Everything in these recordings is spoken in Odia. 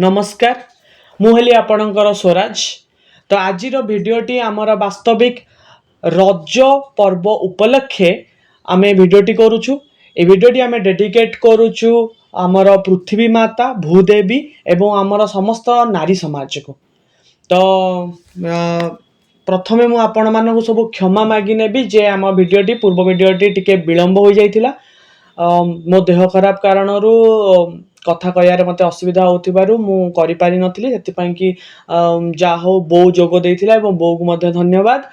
नमस्कार मुझे आपणकर स्वराज। तो आज भिडटी आमर वास्तविक रज पर्व उपलक्षे आम भिडटी करुचु। ए भिडटी आम डेडिकेट करुचु आमर पृथ्वी माता भूदेवी एवं आमर समस्त नारी समाज को। तो प्रथमे मु आपण मानक सब क्षमा मागी नेबी जे आम भिडटी पूर्व भिडटी टिके विलंब हो जाइथिला। मो देह खराब कारणरू कथा कहयारे मते असुविधा होतिबारु मु करि पारि नथिली। सेतिपाई कि जा हो बो जोग देइथिला एवं बो को मध्य धन्यवाद।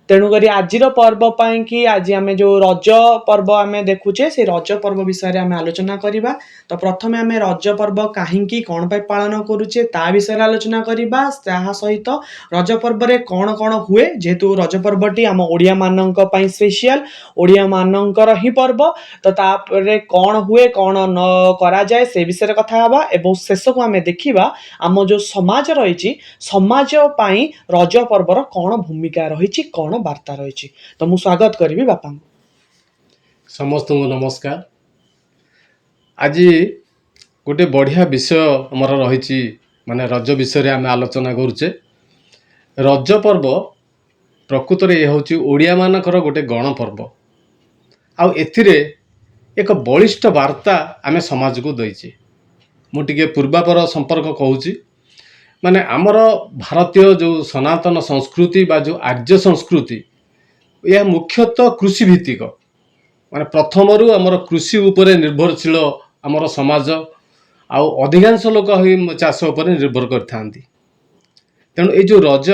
तेणु करी आजिर पर्व पाई कि आज आमे जो रज पर्व आमे देखुचे से रज पर्व विषय रे आमे आलोचना करिबा। तो प्रथमे आमे रज पर्व काहींकी कोन पाई पालन करूचे ता विषय रे आलोचना करिबा। ताहा सहित रज पर्व रे कोन कोन हुए जेहेतु रज पर्वटी आम ओडिया मानक पाई स्पेशल ओडिया मानकर ही पर्व। तो तापरे कोन हुए कोन न करा जाए से विषय रे कथा हबा एवं शेष को आमे देखिबा आम जो समाज रहिछि समाज पाई रज पर्वर कोन भूमिका रहिछि कोन वार्ता रही। तो मु स्वागत करी बापा समस्त को नमस्कार। आज गोटे बढ़िया विषय आमर रही माने रज विषय आम आलोचना करुचे। रज पर्व प्रकृत में यह हूँ ओडिया मानकर गोटे गण पर्व आउ एथिरे एक बलिष्ठ वार्ता आम समाज को देइछे। मु टिके पूर्वापर संपर्क कहूँ माने आमर भारतीय जो सनातन संस्कृति बा जो आर्य संस्कृति यह मुख्यतः कृषि भित्तिक माने प्रथमरू आमर कृषि उपरे निर्भरशील आमर समाज आउ अधिकांश लोक ही चाष उपरे निर्भर करथांती। तेणु ये जो रज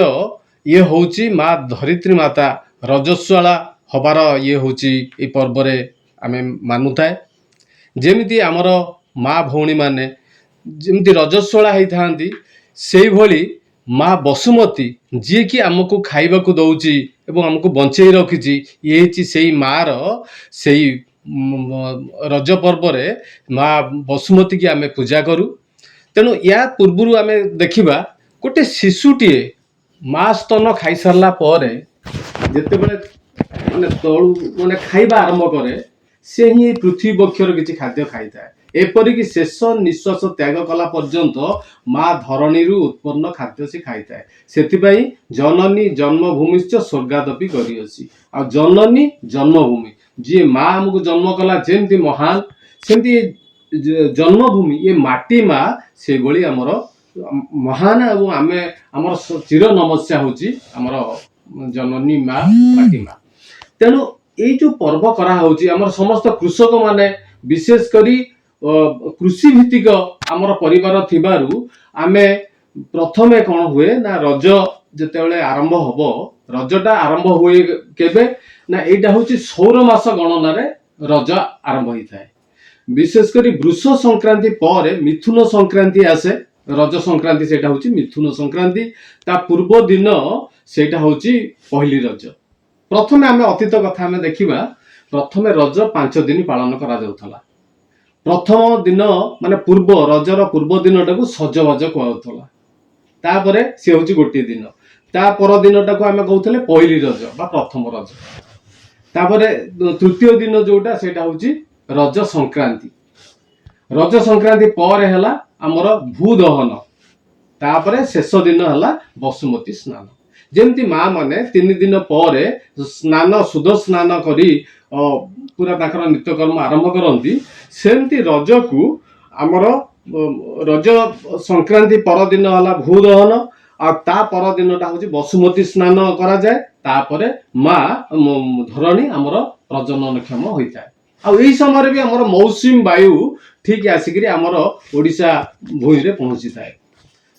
ये होची माँ धरित्री माता रजस्वला हबार ये होची ये पर्व रे आमे मानुताए। जेमिति आमर माँ भौणी माने जेमिति रजस्वला होइथांती सेही भली माँ बसुमती जी कि आमको खाइबाकू दउची एवं आमको बंचेई रखिची ये से माँ से रज पर्व रे माँ बसुमती की आमे पूजा करूँ। तेणु या पूर्व आम देखा गोटे शिशुटीए माँ स्तन खाई सारा पर जिते बड़े माने तलू माने खाइबा आरंभ करे से ही पृथ्वी बक्षर किसी खाद्य खाई थाए। एपरिक शेष निश्वास त्याग कला पर्यंत माँ धरणी उत्पन्न खाद्य से खाई थाए। सेथिपाई जननी जन्मभूमिश्च स्वर्गादपि गरियसी। आ जननी जन्मभूमि जी माँ आमको जन्म कला जेमती महान सेमती जन्मभूमि ये माटी माँ से भली आमर महान एवं आमे आमर चिर नमस्या होची आमर जननी माँ माटी माँ। तेणु ये जो पर्व करा होची आमर समस्त कृषक माने विशेष करी कृषि भित्तिक आमर परिवार थिबारु आमे प्रथमे कौन हुए ना रज जेतेबेले आरंभ हबो रजटा आरंभ हुए केबे ना एटा होची सौर मास गणना रे रज आरंभ होई थाए। विशेष करी वृष संक्रांति पर मिथुन संक्रांति आसे। रज संक्रांति सेटा होची मिथुन संक्रांति ता पूर्व दिन सेटा होची पहली रज। प्रथमे आमे अतीत कथा आमे देखिबा प्रथमे रज 5 दिन पालन करा जाउथला। प्रथम दिन माने पूर्व रजर पूर्व दिन टाकू सजबाज कहउथला। तापरे से होची गोटे दिन ता पर दिन टाकू आमे कहउथले पहली रज बा प्रथम रज। तापरे तृतीय दिन जोटा सेटा होची रज संक्रांति। रज संक्रांति पर हैला हमर भू दहन तापरे शेष दिन हैला बसुमती स्नान। जेमती माँ माने 3 दिन पर स्नान शुद्ध स्नान करी पूरा ताकर नित्यकर्म आरंभ करती सेमती रज को आमर रज संक्रांति पर दिन हैला भू दहन आ ता पर दिनटा होची बसुमती स्नान करा जाए। तापरे माँ धरणी आमर प्रजननक्षम होइताए। आ एही समय भी आमर मौसुमी वायु ठीक आसिकरी आमर ओडिशा भूमि रे पहुंची थाए।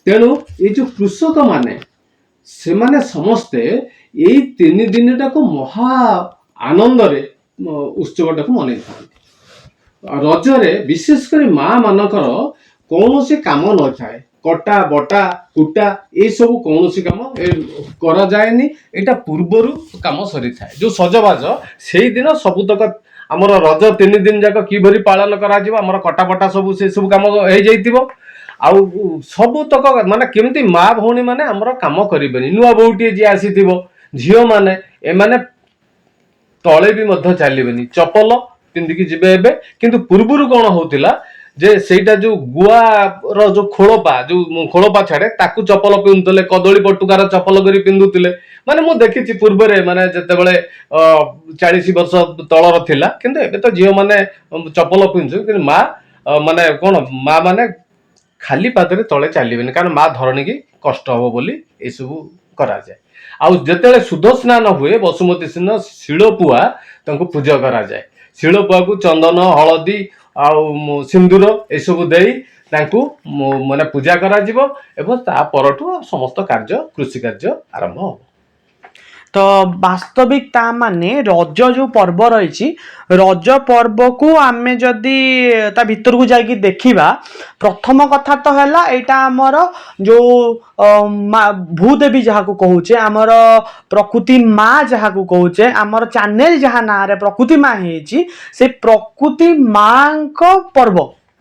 तेणु ये जो कृषक माने से माने समस्ते यही 3 दिन को महा आनंद रे उत्सव टाक मनाई था। रजरे विशेष कर माँ मानकर कौन से काम न थाए कटा बटा कुटा ये सब कौन सी काम करा जाएनी। एटा पूर्वरु काम सरी थाए जो सजबाज से दिन सबुतक आमर रज 3 दिन जाक किभरी पालन करा जिवो आमर कटा बटा सब से सब काम हो जाइतिबो। आउ सबुतक माने केमती माँ भौणी माने आमर काम करिबेनी। नुआ बोउटी जे आसीथिबो झियो माने ए माने तले भी मध्य चलिबेनी चपल पिंदिकी जिबे एबे। किंतु पूर्वरु कोन होतिला ଯେ ସେଇଟା ଯୋଉ ଗୁଆର ଯୋଉ ଖୋଳପା ଛାଡେ ତାକୁ ଚପଲ ପିନ୍ଧୁଥିଲେ, କଦଳୀ ପଟୁକାର ଚପଲ କରି ପିନ୍ଧୁଥିଲେ। ମାନେ ମୁଁ ଦେଖିଛି ପୂର୍ବରେ, ମାନେ ଯେତେବେଳେ 40 ବର୍ଷ ତଳର ଥିଲା, କିନ୍ତୁ ଏବେ ତ ଝିଅ ମାନେ ଚପଲ ପିନ୍ଧୁ, କିନ୍ତୁ ମାନେ କଣ ମା ମାନେ ଖାଲି ପାଦରେ ତଳେ ଚାଲିବେନି, କାରଣ ମା ଧରଣୀ କି କଷ୍ଟ ହବ ବୋଲି ଏସବୁ କରାଯାଏ। ଆଉ ଯେତେବେଳେ ଶୁଦ୍ଧ ସ୍ନାନ ହୁଏ ବସୁମତୀ ସ୍ନାନ, ଶିଳପୁଆ ତାଙ୍କୁ ପୂଜା କରାଯାଏ। ଶିଳପୁଆକୁ ଚନ୍ଦନ, ହଳଦୀ ଆଉ ସିନ୍ଦୁର ଏସବୁ ଦେଇ ତାଙ୍କୁ ମାନେ ପୂଜା କରାଯିବ ଏବଂ ତା ପରଠୁ ସମସ୍ତ କାର୍ଯ୍ୟ, କୃଷି କାର୍ଯ୍ୟ ଆରମ୍ଭ ହବ। ତ ବାସ୍ତବିକ ତା ମାନେ ରଜ ଯୋଉ ପର୍ବ ରହିଛି, ରଜ ପର୍ବକୁ ଆମେ ଯଦି ତା ଭିତରକୁ ଯାଇକି ଦେଖିବା, ପ୍ରଥମ କଥା ତ ହେଲା ଏଇଟା ଆମର ଯୋଉ ଭୂଦେବୀ ଯାହାକୁ କହୁଛେ, ଆମର ପ୍ରକୃତି ମା ଯାହାକୁ କହୁଛେ, ଆମର ଚ୍ୟାନେଲ ଯାହା ନାଁରେ ପ୍ରକୃତି ମା ହେଇଛି, ସେ ପ୍ରକୃତି ମାଙ୍କ ପର୍ବ,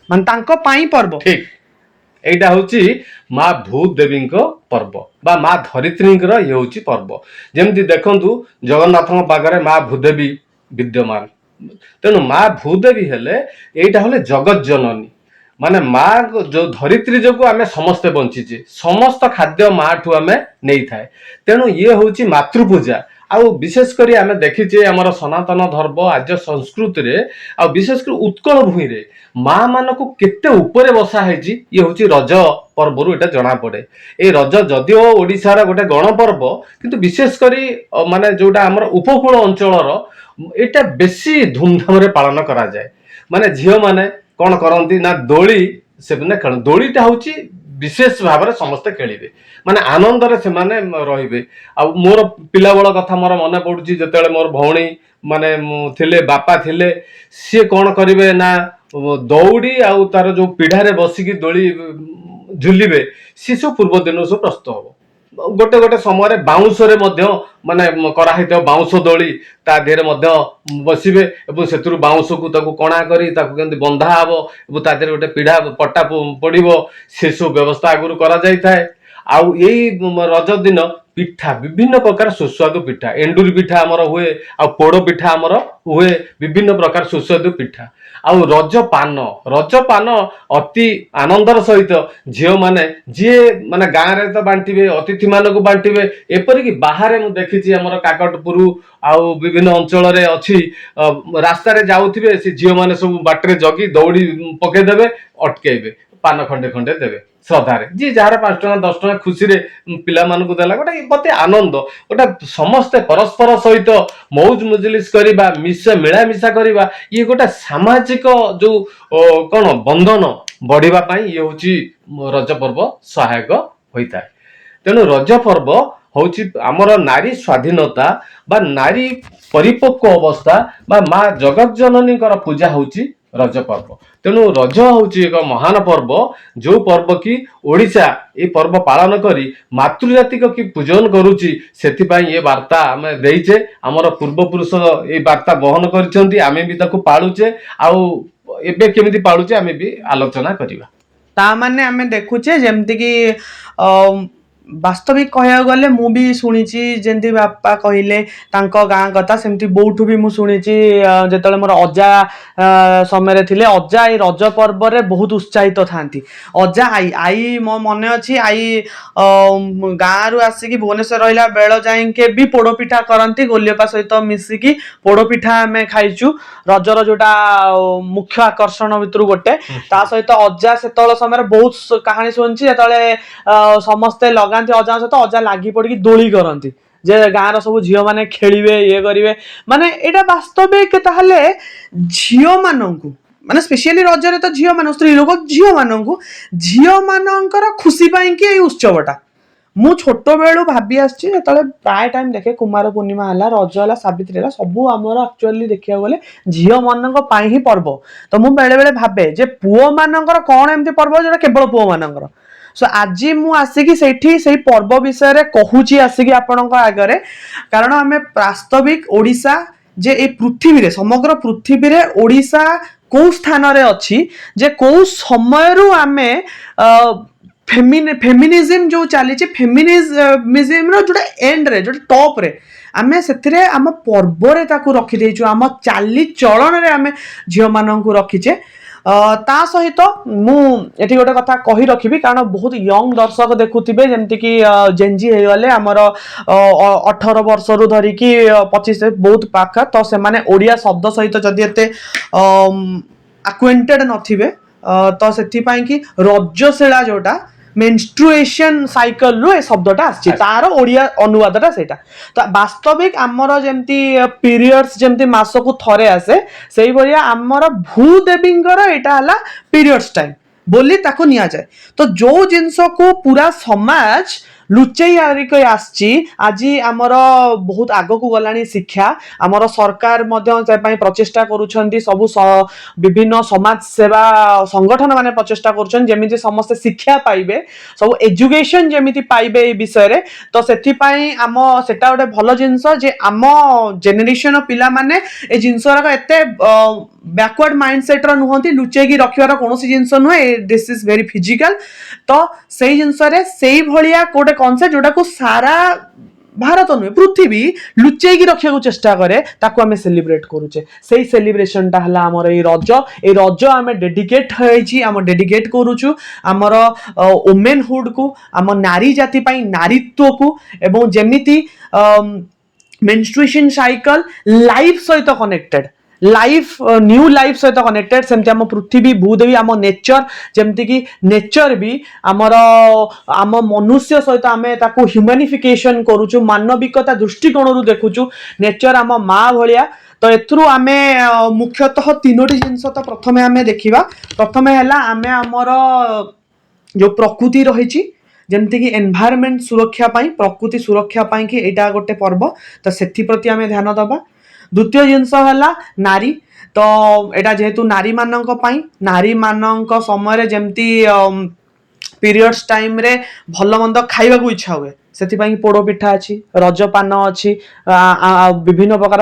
ମାନେ ତାଙ୍କ ପାଇଁ ପର୍ବ। ଠିକ, ଏଇଟା ହଉଛି ମା ଭୂଦେବୀଙ୍କ ପର୍ବ ବା ମା ଧରିତ୍ରୀଙ୍କର ଇଏ ହଉଛି ପର୍ବ। ଯେମିତି ଦେଖନ୍ତୁ ଜଗନ୍ନାଥଙ୍କ ପାଖରେ ମା ଭୂଦେବୀ ବିଦ୍ୟମାନ, ତେଣୁ ମା ଭୂଦେବୀ ହେଲେ ଏଇଟା ହେଲେ ଜଗତ ଜନନୀ, ମାନେ ମା ଯୋଉ ଧରିତ୍ରୀ ଯୋଗୁ ଆମେ ସମସ୍ତେ ବଞ୍ଚିଛେ, ସମସ୍ତ ଖାଦ୍ୟ ମା ଠୁ ଆମେ ନେଇଥାଏ। ତେଣୁ ଇଏ ହଉଛି ମାତୃପୂଜା। ଆଉ ବିଶେଷ କରି ଆମେ ଦେଖିଛେ ଆମର ସନାତନ ଧର୍ମ ଆର୍ଯ୍ୟ ସଂସ୍କୃତିରେ, ଆଉ ବିଶେଷ କରି ଉତ୍କଳ ଭୂଇଁରେ ମା ମାନଙ୍କୁ କେତେ ଉପରେ ବସା ହେଇଛି, ଇଏ ହଉଛି ରଜ ପର୍ବରୁ ଏଇଟା ଜଣା ପଡେ। ଏଇ ରଜ ଯଦିଓ ଓଡିଶାର ଗୋଟେ ଗଣପର୍ବ, କିନ୍ତୁ ବିଶେଷ କରି ମାନେ ଯୋଉଟା ଆମର ଉପକୂଳ ଅଞ୍ଚଳର, ଏଇଟା ବେଶୀ ଧୁମଧାମରେ ପାଳନ କରାଯାଏ। ମାନେ ଝିଅ ମାନେ କଣ କରନ୍ତି ନା ଦୋଳି ସେଦିନ ଖେଳନ୍ତି। ଦୋଳିଟା ହଉଛି ବିଶେଷ ଭାବରେ ସମସ୍ତେ ଖେଳିବେ, ମାନେ ଆନନ୍ଦରେ ସେମାନେ ରହିବେ। ଆଉ ମୋର ପିଲାବେଳ କଥା ମୋର ମନେ ପଡୁଛି, ଯେତେବେଳେ ମୋର ଭଉଣୀ ମାନେ ଥିଲେ, ବାପା ଥିଲେ, ସିଏ କଣ କରିବେ ନା ଦଉଡି ଆଉ ତାର ଯୋଉ ପିଢାରେ ବସିକି ଦୋଳି ଝୁଲିବେ, ସିଏ ସବୁ ପୂର୍ବ ଦିନରୁ ସବୁ ପ୍ରସ୍ତୁତ ହବ। ଗୋଟେ ଗୋଟେ ସମୟରେ ବାଉଁଶରେ ମଧ୍ୟ ମାନେ କରାହେଇଥିବ ବାଉଁଶ ଦୋଳି, ତା ଦେହରେ ମଧ୍ୟ ବସିବେ ଏବଂ ସେଥିରୁ ବାଉଁଶକୁ ତାକୁ କଣା କରି ତାକୁ କେମିତି ବନ୍ଧା ହବ ଏବଂ ତା ଦେହରେ ଗୋଟେ ପିଢା ପଟା ପଡିବ, ସେସବୁ ବ୍ୟବସ୍ଥା ଆଗରୁ କରାଯାଇଥାଏ। ଆଉ ଏଇ ରଜ ଦିନ ପିଠା, ବିଭିନ୍ନ ପ୍ରକାର ସୁସ୍ୱାଦୁ ପିଠା, ଏଣ୍ଡୁରି ପିଠା ଆମର ହୁଏ, ଆଉ ପୋଡ ପିଠା ଆମର ହୁଏ, ବିଭିନ୍ନ ପ୍ରକାର ସୁସ୍ୱାଦୁ ପିଠା। ଆଉ ରଜ ପାନ ଅତି ଆନନ୍ଦର ସହିତ ଝିଅ ମାନେ ଯିଏ ମାନେ ଗାଁରେ ତ ବାଣ୍ଟିବେ, ଅତିଥି ମାନଙ୍କୁ ବାଣ୍ଟିବେ, ଏପରିକି ବାହାରେ ମୁଁ ଦେଖିଛି ଆମର କାକଟପୁର ଆଉ ବିଭିନ୍ନ ଅଞ୍ଚଳରେ ଅଛି, ରାସ୍ତାରେ ଯାଉଥିବେ ସେ ଝିଅ ମାନେ ସବୁ ବାଟରେ ଜଗି ଦୌଡି ପକେଇଦେବେ, ଅଟକେଇବେ, ପାନ ଖଣ୍ଡେ ଖଣ୍ଡେ ଦେବେ ଶ୍ରଦ୍ଧାରେ, ଯିଏ ଯାହାର 5 ଟଙ୍କା 10 ଟଙ୍କା ଖୁସିରେ ପିଲାମାନଙ୍କୁ ଦେଲା। ଗୋଟେ ଅତି ଆନନ୍ଦ, ଗୋଟେ ସମସ୍ତେ ପରସ୍ପର ସହିତ ମଉଜ ମଜଲିସ କରିବା, ମିଳାମିଶା କରିବା, ଇଏ ଗୋଟେ ସାମାଜିକ ଯୋଉ କଣ ବନ୍ଧନ ବଢିବା ପାଇଁ ଇଏ ହଉଛି ରଜ ପର୍ବ ସହାୟକ ହୋଇଥାଏ। ତେଣୁ ରଜ ପର୍ବ ହଉଛି ଆମର ନାରୀ ସ୍ୱାଧୀନତା ବା ନାରୀ ପରିପକ୍ୱ ଅବସ୍ଥା ବା ମା ଜଗତ ଜନନୀଙ୍କର ପୂଜା ହଉଛି ରଜ ପର୍ବ। ତେଣୁ ରଜ ହଉଛି ଏକ ମହାନ ପର୍ବ, ଯୋଉ ପର୍ବ କି ଓଡିଶା এই ପର୍ବ ପାଳନ କରି ମାତୃଜାତିକ କି ପୂଜନ କରୁଛି। ସେଥିପାଇଁ ଏ ବାର୍ତ୍ତା ଆମେ ଦେଇଛେ, ଆମର ପୂର୍ବପୁରୁଷ এই ବାର୍ତ୍ତା ବହନ କରିଛନ୍ତି, ଆମେ ବି ତାକୁ ପାଳୁଛେ। ଆଉ ଏବେ କେମିତି ପାଳୁଛେ ଆମେ ବି ଆଲୋଚନା କରିବା। ତା ମାନେ ଆମେ ଦେଖୁଛେ ଯେମିତିକି ବାସ୍ତବିକ କହିବାକୁ ଗଲେ ମୁଁ ବି ଶୁଣିଛି, ଯେମିତି ବାପା କହିଲେ ତାଙ୍କ ଗାଁ କଥା, ସେମିତି ବୋଉଠୁ ବି ମୁଁ ଶୁଣିଛି। ଯେତେବେଳେ ମୋର ଅଜା ସମୟରେ ଥିଲେ, ଅଜା ଏଇ ରଜ ପର୍ବରେ ବହୁତ ଉତ୍ସାହିତ ଥାନ୍ତି। ଅଜା ଆଈ ମୋ ମନେ ଅଛି, ଆଈ ଗାଁରୁ ଆସିକି ଭୁବନେଶ୍ୱର ରହିଲା ବେଳ ଯାଇକେ ବି ପୋଡପିଠା କରନ୍ତି, ଗୋଲିଅପା ସହିତ ମିଶିକି ପୋଡପିଠା ଆମେ ଖାଇଛୁ, ରଜର ଯୋଉଟା ମୁଖ୍ୟ ଆକର୍ଷଣ ଭିତରୁ ଗୋଟେ। ତା ସହିତ ଅଜା ସେତେବେଳେ ସମୟରେ ବହୁତ କାହାଣୀ ଶୁଣିଛି, ଯେତେବେଳେ ସମସ୍ତେ ଲଗାନ୍ତି ଅଜାଙ୍କ ସହିତ, ଅଜା ଲାଗି ପଡିକି ଦୋଳି କରନ୍ତି, ଯେ ଗାଁର ସବୁ ଝିଅ ମାନେ ଖେଳିବେ, ଇଏ କରିବେ। ମାନେ ଏଇଟା ବାସ୍ତବିକ ତାହେଲେ ଝିଅ ମାନଙ୍କୁ, ମାନେ ସ୍ପେସିଆଲି ରଜରେ ତ ଝିଅ ମାନଙ୍କୁ, ସ୍ତ୍ରୀ ଲୋକ ଝିଅ ମାନଙ୍କର ଖୁସି ପାଇଁ କି ଏଇ ଉତ୍ସବଟା। ମୁଁ ଛୋଟ ବେଳୁ ଭାବି ଆସିଛି, ଯେତେବେଳେ ପ୍ରାୟ ଟାଇମ ଦେଖେ କୁମାର ପୂର୍ଣ୍ଣିମା ହେଲା, ରଜ ହେଲା, ସାବିତ୍ରୀ ହେଲା, ସବୁ ଆମର ଆକ୍ଚୁଆଲି ଦେଖିବାକୁ ଗଲେ ଝିଅ ମାନଙ୍କ ପାଇଁ ହିଁ ପର୍ବ। ତ ମୁଁ ବେଳେ ବେଳେ ଭାବେ ଯେ ପୁଅ ମାନଙ୍କର କଣ ଏମିତି ପର୍ବ ଯୋଉଟା କେବଳ ପୁଅ ମାନଙ୍କର। ସୋ ଆଜି ମୁଁ ଆସିକି ସେଇ ପର୍ବ ବିଷୟରେ କହୁଛି ଆସିକି ଆପଣଙ୍କ ଆଗରେ, କାରଣ ଆମେ ବାସ୍ତବିକ ଓଡିଶା ଯେ ଏଇ ପୃଥିବୀରେ, ସମଗ୍ର ପୃଥିବୀରେ ଓଡିଶା କୋଉ ସ୍ଥାନରେ ଅଛି, ଯେ କୋଉ ସମୟରୁ ଆମେ ଫେମିନିଜିମ୍ ଯୋଉ ଚାଲିଛି, ଫେମିନିଜିମ୍ର ଯୋଉଟା ଏଣ୍ଡରେ, ଯୋଉଟା ଟପରେ, ଆମେ ସେଥିରେ ଆମ ପର୍ବରେ ତାକୁ ରଖିଦେଇଛୁ, ଆମ ଚାଲିଚଳନରେ ଆମେ ଝିଅମାନଙ୍କୁ ରଖିଛେ। ତା ସହିତ ମୁଁ ଏଠି ଗୋଟେ କଥା କହି ରଖିବି, କାରଣ ବହୁତ ୟଙ୍ଗ ଦର୍ଶକ ଦେଖୁଥିବେ, ଯେମିତିକି ଜେନଜି ହେଇଗଲେ ଆମର 18 ବର୍ଷରୁ ଧରିକି 25 ବହୁତ ପାଖ, ତ ସେମାନେ ଓଡ଼ିଆ ଶବ୍ଦ ସହିତ ଯଦି ଏତେ ଆକ୍ୱେଣ୍ଟେଡ୍ ନଥିବେ, ତ ସେଥିପାଇଁ କି ରଜଶିଳା ଯୋଉଟା ମେନଷ୍ଟ୍ରୁଏସନ ସାଇକେଲରୁ ଏ ଶବ୍ଦଟା ଆସିଛି, ତାର ଓଡ଼ିଆ ଅନୁବାଦଟା ସେଇଟା। ତ ବାସ୍ତବିକ ଆମର ଯେମିତି ପିରିୟଡ୍ସ ଯେମିତି ମାସକୁ ଥରେ ଆସେ, ସେଇଭଳିଆ ଆମର ଭୂଦେବୀଙ୍କର ଏଇଟା ହେଲା ପିରିୟଡ୍ସ ଟାଇମ୍ ବୋଲି ତାକୁ ନିଆଯାଏ। ତ ଯୋଉ ଜିନିଷକୁ ପୁରା ସମାଜ ଲୁଚେଇ ଆରିକି ଆସିଛି, ଆଜି ଆମର ବହୁତ ଆଗକୁ ଗଲାଣି ଶିକ୍ଷା, ଆମର ସରକାର ମଧ୍ୟ ସେ ପାଇଁ ପ୍ରଚେଷ୍ଟା କରୁଛନ୍ତି, ସବୁ ବିଭିନ୍ନ ସମାଜ ସେବା ସଂଗଠନ ମାନେ ପ୍ରଚେଷ୍ଟା କରୁଛନ୍ତି ଯେମିତି ସମସ୍ତେ ଶିକ୍ଷା ପାଇବେ, ସବୁ ଏଜୁକେସନ ଯେମିତି ପାଇବେ এই ବିଷୟରେ। ତ ସେଥିପାଇଁ ଆମ ସେଟା ଗୋଟେ ଭଲ ଜିନିଷ ଯେ ଆମ ଜେନେରେସନ ପିଲାମାନେ ଏ ଜିନିଷର ଏତେ ବ୍ୟାକୱାର୍ଡ ମାଇଣ୍ଡସେଟ ର ନୁହନ୍ତି, ଲୁଚେଇକି ରଖିବାର କୌଣସି ଜିନିଷ ନୁହେଁ, ଦିସ୍ ଇଜ ଭେରି ଫିଜିକାଲ। ତ ସେଇ ଜିନିଷରେ ସେଇ ଭଳିଆ ଗୋଟେ କନସେପ୍ଟ ଯୋଉଟାକୁ ସାରା ଭାରତ ନୁହେଁ ପୃଥିବୀ ଲୁଚେଇକି ରଖିବାକୁ ଚେଷ୍ଟା କରେ, ତାକୁ ଆମେ ସେଲିବ୍ରେଟ କରୁଛେ। ସେଇ ସେଲିବ୍ରେସନଟା ହେଲା ଆମର ଏଇ ରଜ। ଏଇ ରଜ ଆମେ ଡେଡିକେଟ ହେଇଛି, ଆମେ ଡେଡିକେଟ କରୁଛୁ ଆମର ଓମେନହୁଡକୁ, ଆମ ନାରୀ ଜାତି ପାଇଁ ନାରୀତ୍ୱକୁ, ଏବଂ ଯେମିତି मेन्स्ट्रुएशन साइकल लाइफ सहित कनेक्टेड, लाइफ न्यू लाइफ सहित कनेक्टेड, सेमती आम पृथ्वी भूदेवी आम नेचर, जमती कि नेचर भी आमर आम मनुष्य सहित आम ताकू ह्यूमानिफिकेशन करूचु, मानविकता दृष्टिकोण देखुचु नेचर आम माँ भलिया। तो एथरू आमे मुख्यतः तीनोटी जिनस तो प्रथमे आमे देखिबा। प्रथमे हैला आमे आमर जो प्रकृति रही, जमती कि एनवायरनमेंट सुरक्षा पाई, प्रकृति सुरक्षा पाई कि एटा गोटे पर्व, तो सेथि प्रति आमे ध्यान दबा। द्वितीय जिनस हैला नारी, तो एटा जेहेतु नारी मानक पाई, नारी मानक समय जमती पीरियड्स टाइम रे भल मंद खाइबा को इच्छा हुए, ସେଥିପାଇଁ ପୋଡ଼ ପିଠା ଅଛି, ରଜପାନ ଅଛି, ବିଭିନ୍ନ ପ୍ରକାର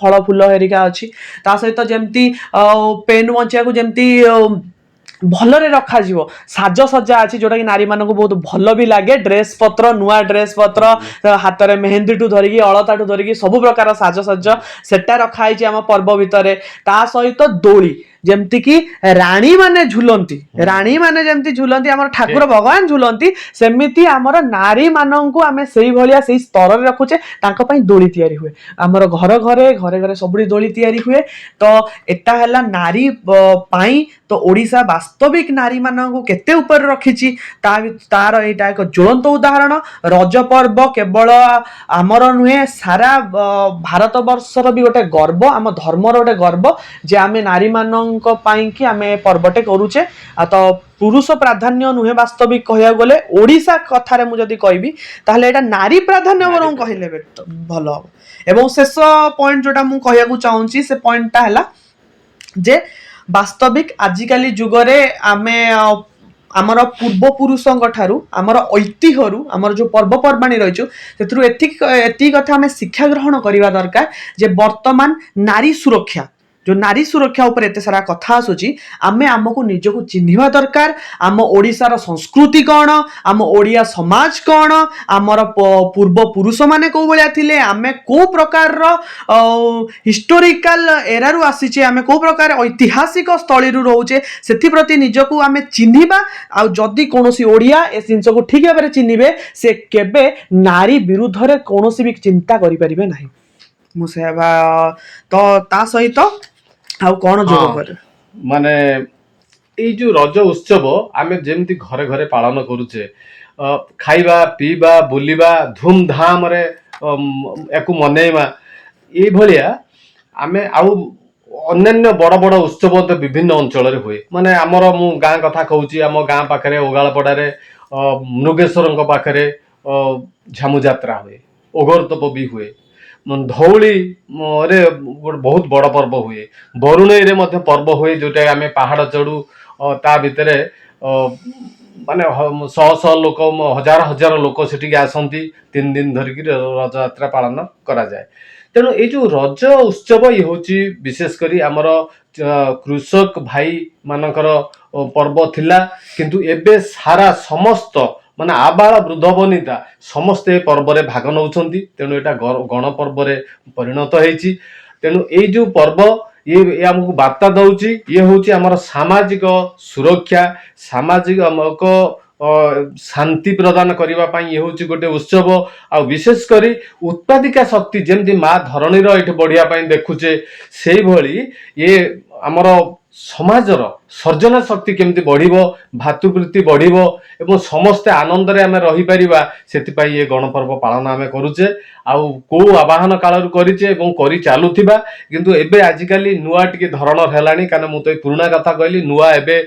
ଫଳ ଫୁଲ ହେରିକା ଅଛି। ତା ସହିତ ଯେମିତି ପେନ୍ ବଞ୍ଚିବାକୁ ଯେମିତି ଭଲରେ ରଖାଯିବ, ସାଜସଜ୍ଜା ଅଛି ଯୋଉଟାକି ନାରୀମାନଙ୍କୁ ବହୁତ ଭଲ ବି ଲାଗେ, ଡ୍ରେସ୍ ପତ୍ର, ନୂଆ ଡ୍ରେସ୍ ପତ୍ର, ହାତରେ ମେହେନ୍ଦୀଠୁ ଧରିକି ଅଳତାଠୁ ଧରିକି ସବୁ ପ୍ରକାର ସାଜସଜ୍ଜ ସେଟା ରଖା ହେଇଛି ଆମ ପର୍ବ ଭିତରେ। ତା ସହିତ ଦୋଳି, ଯେମିତି କି ରାଣୀ ମାନେ ଝୁଲନ୍ତି, ରାଣୀ ମାନେ ଯେମିତି ଝୁଲନ୍ତି, ଆମର ଠାକୁର ଭଗବାନ ଝୁଲନ୍ତି, ସେମିତି ଆମର ନାରୀ ମାନଙ୍କୁ ଆମେ ସେଇଭଳିଆ ସେଇ ସ୍ତରରେ ରଖୁଛେ, ତାଙ୍କ ପାଇଁ ଦୋଳି ତିଆରି ହୁଏ, ଆମର ଘରେ ଘରେ ସବୁଠି ଦୋଳି ତିଆରି ହୁଏ। ତ ଏଟା ହେଲା ନାରୀ ପାଇଁ। ତ ଓଡ଼ିଶା ବାସ୍ତବିକ ନାରୀ ମାନଙ୍କୁ କେତେ ଉପରେ ରଖିଛି, ତାର ଏଇଟା ଏକ ଜ୍ୱଳନ୍ତ ଉଦାହରଣ। ରଜ ପର୍ବ କେବଳ ଆମର ନୁହେଁ, ସାରା ଭାରତ ବର୍ଷର ବି ଗୋଟେ ଗର୍ବ, ଆମ ଧର୍ମର ଗୋଟେ ଗର୍ବ ଯେ ଆମେ ନାରୀ ମାନଙ୍କ ପାଇଁ କି ଆମେ ପର୍ବଟେ କରୁଛେ। ତ ପୁରୁଷ ପ୍ରାଧାନ୍ୟ ନୁହେଁ, ବାସ୍ତବିକ କହିବାକୁ ଗଲେ ଓଡ଼ିଶା କଥାରେ ମୁଁ ଯଦି କହିବି ତାହେଲେ ଏଇଟା ନାରୀ ପ୍ରାଧାନ୍ୟ ବରଂ କହିଲେ ଭଲ ହବ। ଏବଂ ଶେଷ ପଏଣ୍ଟ ଯୋଉଟା ମୁଁ କହିବାକୁ ଚାହୁଁଛି, ସେ ପଏଣ୍ଟଟା ହେଲା ଯେ ବାସ୍ତବିକ ଆଜିକାଲି ଯୁଗରେ ଆମେ ଆମର ପୂର୍ବପୁରୁଷଙ୍କ ଠାରୁ, ଆମର ଐତିହ୍ୟରୁ, ଆମର ଯୋଉ ପର୍ବପର୍ବାଣି ରହିଛୁ, ସେଥିରୁ ଏତିକି କଥା ଆମେ ଶିକ୍ଷା ଗ୍ରହଣ କରିବା ଦରକାର ଯେ ବର୍ତ୍ତମାନ ନାରୀ ସୁରକ୍ଷା, जो नारी सुरक्षा उपर एते सारा कथा आसुची, आमे आमको निजको चिन्हिबा दरकार। आम ओडिसार संस्कृति कौन, आम ओडिया समाज कौन, आमर पूर्व पुरुष माने को भलिया थिले, आमे को प्रकार हिस्टोरिकल एरा रु आसीचे, आमे को प्रकार ऐतिहासिक स्थली रु रहउचे, सेथि प्रति निजको आमे चिन्हिबा। आ जदि कोनोसी ओडिया ए जिंस को ठीक भाबरे चिन्हिबे, से केबे नारी विरुद्ध रे कोनोसी भी चिंता करि परिबे नाही। मु से तो ता सहित आउ कौन जोग करे माने এই যে রজ উৎসব আমি যেমতি ঘরে ঘরে পালন করুছে, খাইবা পিবা বুলিবা ধুমধামরে একু মনেইবা, এইভাবে আমি আউ ଅନ୍ୟାନ୍ୟ ବଡ଼ ବଡ଼ ଉତ୍ସବ ତ ବିଭିନ୍ନ ଅଞ୍ଚଳରେ ହୁଏ। ମାନେ ଆମର ମୁଁ ଗାଁ କଥା କହୁଛି, ଆମ ଗାଁ ପାଖରେ ଓଗାଳପଡ଼ାରେ ମୃଗେଶ୍ୱରଙ୍କ ପାଖରେ ଝାମୁ ଯାତ୍ରା ହୁଏ, ଓଗରତପ ବି ହୁଏ। ଧଉଳି ରେ ବହୁତ ବଡ଼ ପର୍ବ ହୁଏ। ବରୁଣେଇରେ ମଧ୍ୟ ପର୍ବ ହୁଏ, ଯୋଉଟା ଆମେ ପାହାଡ଼ ଚଢୁ, ତା ଭିତରେ ମାନେ ଶହ ଶହ ଲୋକ, ହଜାର ହଜାର ଲୋକ ସେଠିକି ଆସନ୍ତି, 3 ଦିନ ଧରିକି ରଥଯାତ୍ରା ପାଳନ କରାଯାଏ। ତେଣୁ ଏଇ ଯୋଉ ରଜ ଉତ୍ସବ ଇଏ ହଉଛି ବିଶେଷ କରି ଆମର କୃଷକ ଭାଇ ମାନଙ୍କର ପର୍ବ ଥିଲା, କିନ୍ତୁ ଏବେ ସାରା ସମସ୍ତ ମାନେ ଆବାଳ ବୃଦ୍ଧ ବନିତା ସମସ୍ତେ ଏ ପର୍ବରେ ଭାଗ ନେଉଛନ୍ତି। ତେଣୁ ଏଇଟା ଗଣପର୍ବରେ ପରିଣତ ହେଇଛି। ତେଣୁ ଏଇ ଯୋଉ ପର୍ବ ये आमको वार्ता दौची ये हूँ आमर सामाजिक सुरक्षा सामाजिक शांति प्रदान करने ये हूँ गोटे उत्सव आ विशेष करी उत्पादिका शक्ति जमती माँ धरणीर ये बढ़िया देखुचे से भली ये आमर समाजर सर्जना शक्ति केमती बढ़िबो भातृवृत्ति बढ़िबो एवं समस्ते आनंद रे आमे रही परिबा सेतिपाई ये गणपर्व पालन आमे करूचे आउ को आवाहन काल करिचे एवं करि चालुथिबा किंतु एबे आजिकाली नुआ टिके धरणर हेलानी कारण मु तो पुराना कथा कहली नुआ एबे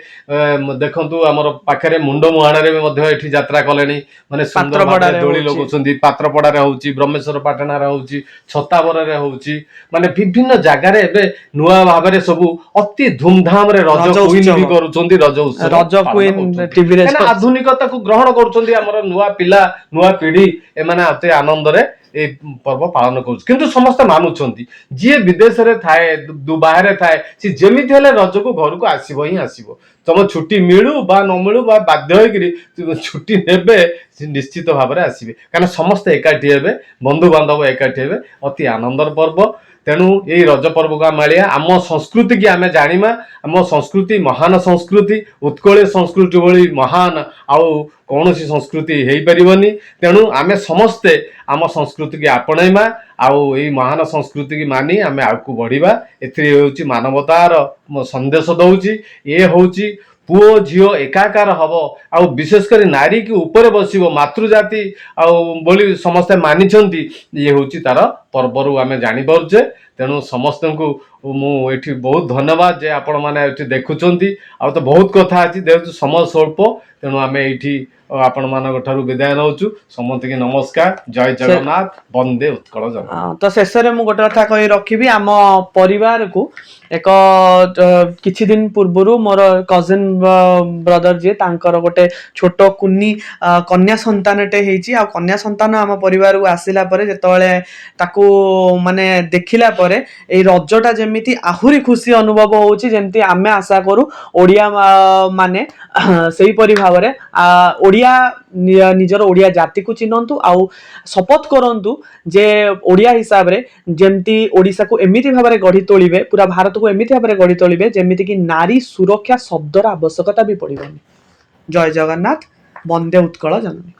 देखंतु हमर पाखरे मुंडो मुहाण रे मध्य एठी यात्रा कलेनी माने सुंदर भाबरे दोली लगोचंदी पात्रपड़ा रे होउची ब्रह्मेश्वर पाटना रे होउची छतावर रे होउची माने विभिन्न जागा रे एबे नुआ भाबरे सब अति धूमधाम रे रज क्वीन भी करूचंदी रज उत्सव रज क्वीन टीवी रे आधुनिकता को ग्रहण करूचंदी हमर नुआ पिला नुआ पीढ़ी एमाने अति आनंद रे ए पर्व पालन करूछ किंतु समस्त मानुछंती जे विदेश रे थाए बाहर थाए सी जेमिति हेले रज को घर को आसीबो ही आसीबो तुम छुट्टी मिलू बा न मिलू बा बाध्य होई छुट्टी नेबे निश्चित भाव में आसबे कारण समस्ते एकाठी हेबे बंधु बांधव एकाठी हेबे अति आनंदर पर्व तेणु यही रज पर्व को मालिया आम संस्कृति की आम जानिमा आम संस्कृति महान संस्कृति उत्कलीय संस्कृति भली महान आउ कौन सी संस्कृति हो पारनि तेणु आम समस्ते आम संस्कृति की आपणेमा आउ यही महान संस्कृति की मानी आम आगू बढ़िबा एथि मानवतार संदेश दौची ये होची पुओ झीओ एकाकार हब आउ विशेषकर नारी की ऊपर बसिबो मातृजाति आउ बोली समस्ते मानिछंती ये होची तार पर्वरु आमे जानि पारुचे तेणु समस्त को मुझे बहुत धन्यवाद जे आपण माने एठी देखुचंती आ तो बहुत कथा अछि देहतु समय स्वल्प तेणु आमे एठी आपण मानक ठारू विदाय नौचु समस्त की नमस्कार जय जगन्नाथ वंदे उत्कल जगन्नाथ तो शेष में मुझे गोटे कथा कही रखी आम परिवार को एक किछि दिन पूर्व मोर कजिन ब्रदर जी तांकर गोटे छोट कुनी कन्या संतानटे हेची आ कन्या संतान आम परिवार को आसिला परे जेतबेले ताकू माने देखिला परे ए रजटा जेमिति आहुरी खुशी अनुभव होउची जेमिति आमे आशा करू ओडिया माने सेही परि भाबरे ओडिया निजर ओडिया जाति को चिन्हतु आउ शपथ करंतु जे ओडिया हिसाब रे जेमती ओडिशा को एमिति भाबरे गढ़ी तोलिबे पूरा भारत को एमिति भाबरे गढ़ी तोलिबे जेमिति कि नारी सुरक्षा शब्दर आवश्यकता भी पड़िबनी। जय जगन्नाथ वंदे उत्कल जननी।